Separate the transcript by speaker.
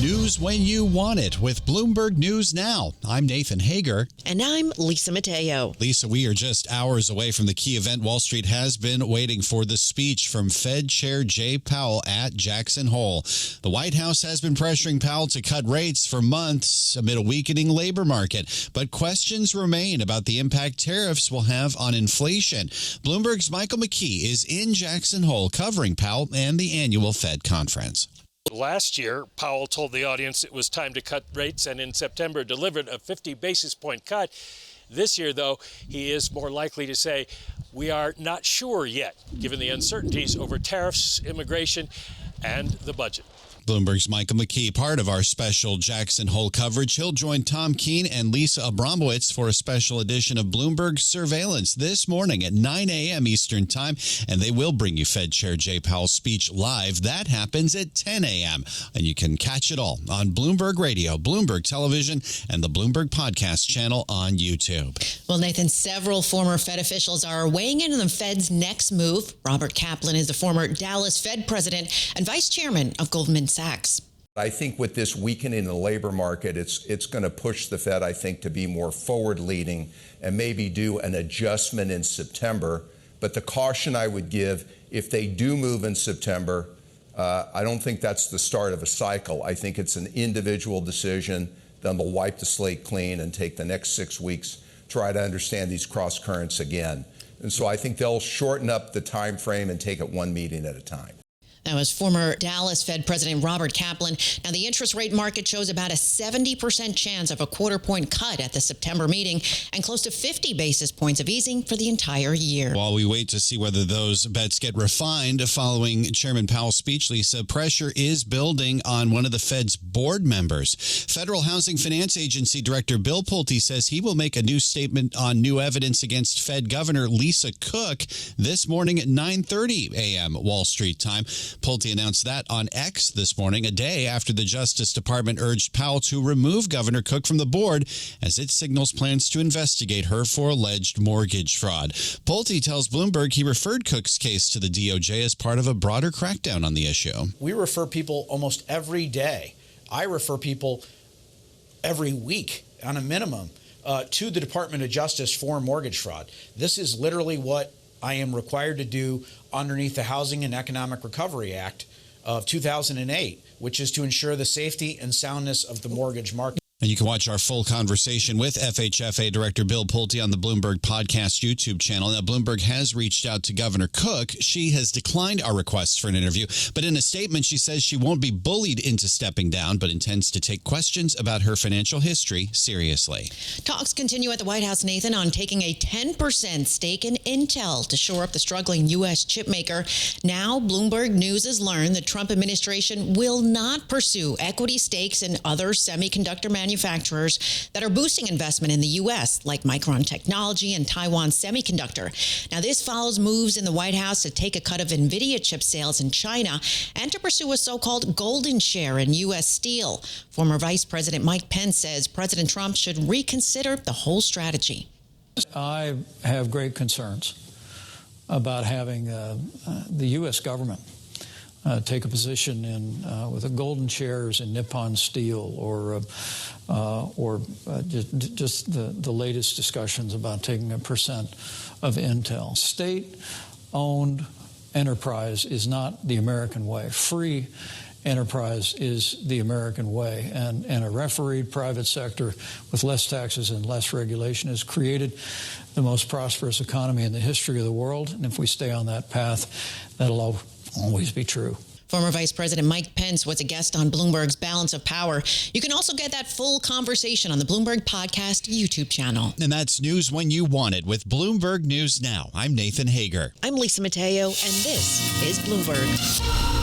Speaker 1: News when you want it with Bloomberg News Now. I'm Nathan Hager.
Speaker 2: And I'm Lisa Mateo.
Speaker 1: Lisa, we are just hours away from the key event Wall Street has been waiting for, the speech from Fed Chair Jay Powell at Jackson Hole. The White House has been pressuring Powell to cut rates for months amid a weakening labor market, but questions remain about the impact tariffs will have on inflation. Bloomberg's Michael McKee is in Jackson Hole covering Powell and the annual Fed conference.
Speaker 3: Last year, Powell told the audience it was time to cut rates and in September delivered a 50 basis point cut. This year, though, he is more likely to say, we are not sure yet, given the uncertainties over tariffs, immigration, and the budget.
Speaker 1: Bloomberg's Michael McKee, part of our special Jackson Hole coverage. He'll join Tom Keene and Lisa Abramowitz for a special edition of Bloomberg Surveillance this morning at 9 a.m. Eastern Time, and they will bring you Fed Chair Jay Powell's speech live. That happens at 10 a.m., and you can catch it all on Bloomberg Radio, Bloomberg Television, and the Bloomberg Podcast channel on YouTube.
Speaker 2: Well, Nathan, several former Fed officials are weighing in on the Fed's next move. Robert Kaplan is the former Dallas Fed president and vice chairman of Goldman Sachs.
Speaker 4: I think with this weakening in the labor market, it's going to push the Fed, I think, to be more forward-leaning and maybe do an adjustment in September. But the caution I would give, if they do move in September, I don't think that's the start of a cycle. I think it's an individual decision. Then they'll wipe the slate clean and take the next 6 weeks, try to understand these cross currents again. And so I think they'll shorten up the time frame and take it one meeting at a time.
Speaker 2: That was former Dallas Fed President Robert Kaplan. Now, the interest rate market shows about a 70% chance of a quarter-point cut at the September meeting and close to 50 basis points of easing for the entire year.
Speaker 1: While we wait to see whether those bets get refined following Chairman Powell's speech, Lisa, pressure is building on one of the Fed's board members. Federal Housing Finance Agency Director Bill Pulte says he will make a new statement on new evidence against Fed Governor Lisa Cook this morning at 9:30 a.m. Wall Street time. Pulte announced that on X this morning, a day after the Justice Department urged Powell to remove Governor Cook from the board as it signals plans to investigate her for alleged mortgage fraud. Pulte tells Bloomberg he referred Cook's case to the DOJ as part of a broader crackdown on the issue.
Speaker 5: We refer people almost every day. I refer people every week on a minimum to the Department of Justice for mortgage fraud. This is literally what I am required to do underneath the Housing and Economic Recovery Act of 2008, which is to ensure the safety and soundness of the mortgage market.
Speaker 1: And you can watch our full conversation with FHFA Director Bill Pulte on the Bloomberg Podcast YouTube channel. Now, Bloomberg has reached out to Governor Cook. She has declined our request for an interview, but in a statement, she says she won't be bullied into stepping down, but intends to take questions about her financial history seriously.
Speaker 2: Talks continue at the White House, Nathan, on taking a 10% stake in Intel to shore up the struggling U.S. chip maker. Now, Bloomberg News has learned the Trump administration will not pursue equity stakes in other semiconductor manufacturers that are boosting investment in the U.S., like Micron Technology and Taiwan Semiconductor. Now, this follows moves in the White House to take a cut of NVIDIA chip sales in China and to pursue a so-called golden share in U.S. steel. Former Vice President Mike Pence says President Trump should reconsider the whole strategy.
Speaker 6: I have great concerns about having the U.S. government take a position in with the golden shares in Nippon Steel or just the latest discussions about taking a percent of Intel. State-owned enterprise is not the American way. Free enterprise is the American way, and a refereed private sector with less taxes and less regulation has created the most prosperous economy in the history of the world. And if we stay on that path, that'll always be true.
Speaker 2: Former Vice President Mike Pence was a guest on Bloomberg's Balance of Power. You can also get that full conversation on the Bloomberg Podcast YouTube channel.
Speaker 1: And that's news when you want it with Bloomberg News Now. I'm Nathan Hager.
Speaker 2: I'm Lisa Mateo, and this is Bloomberg.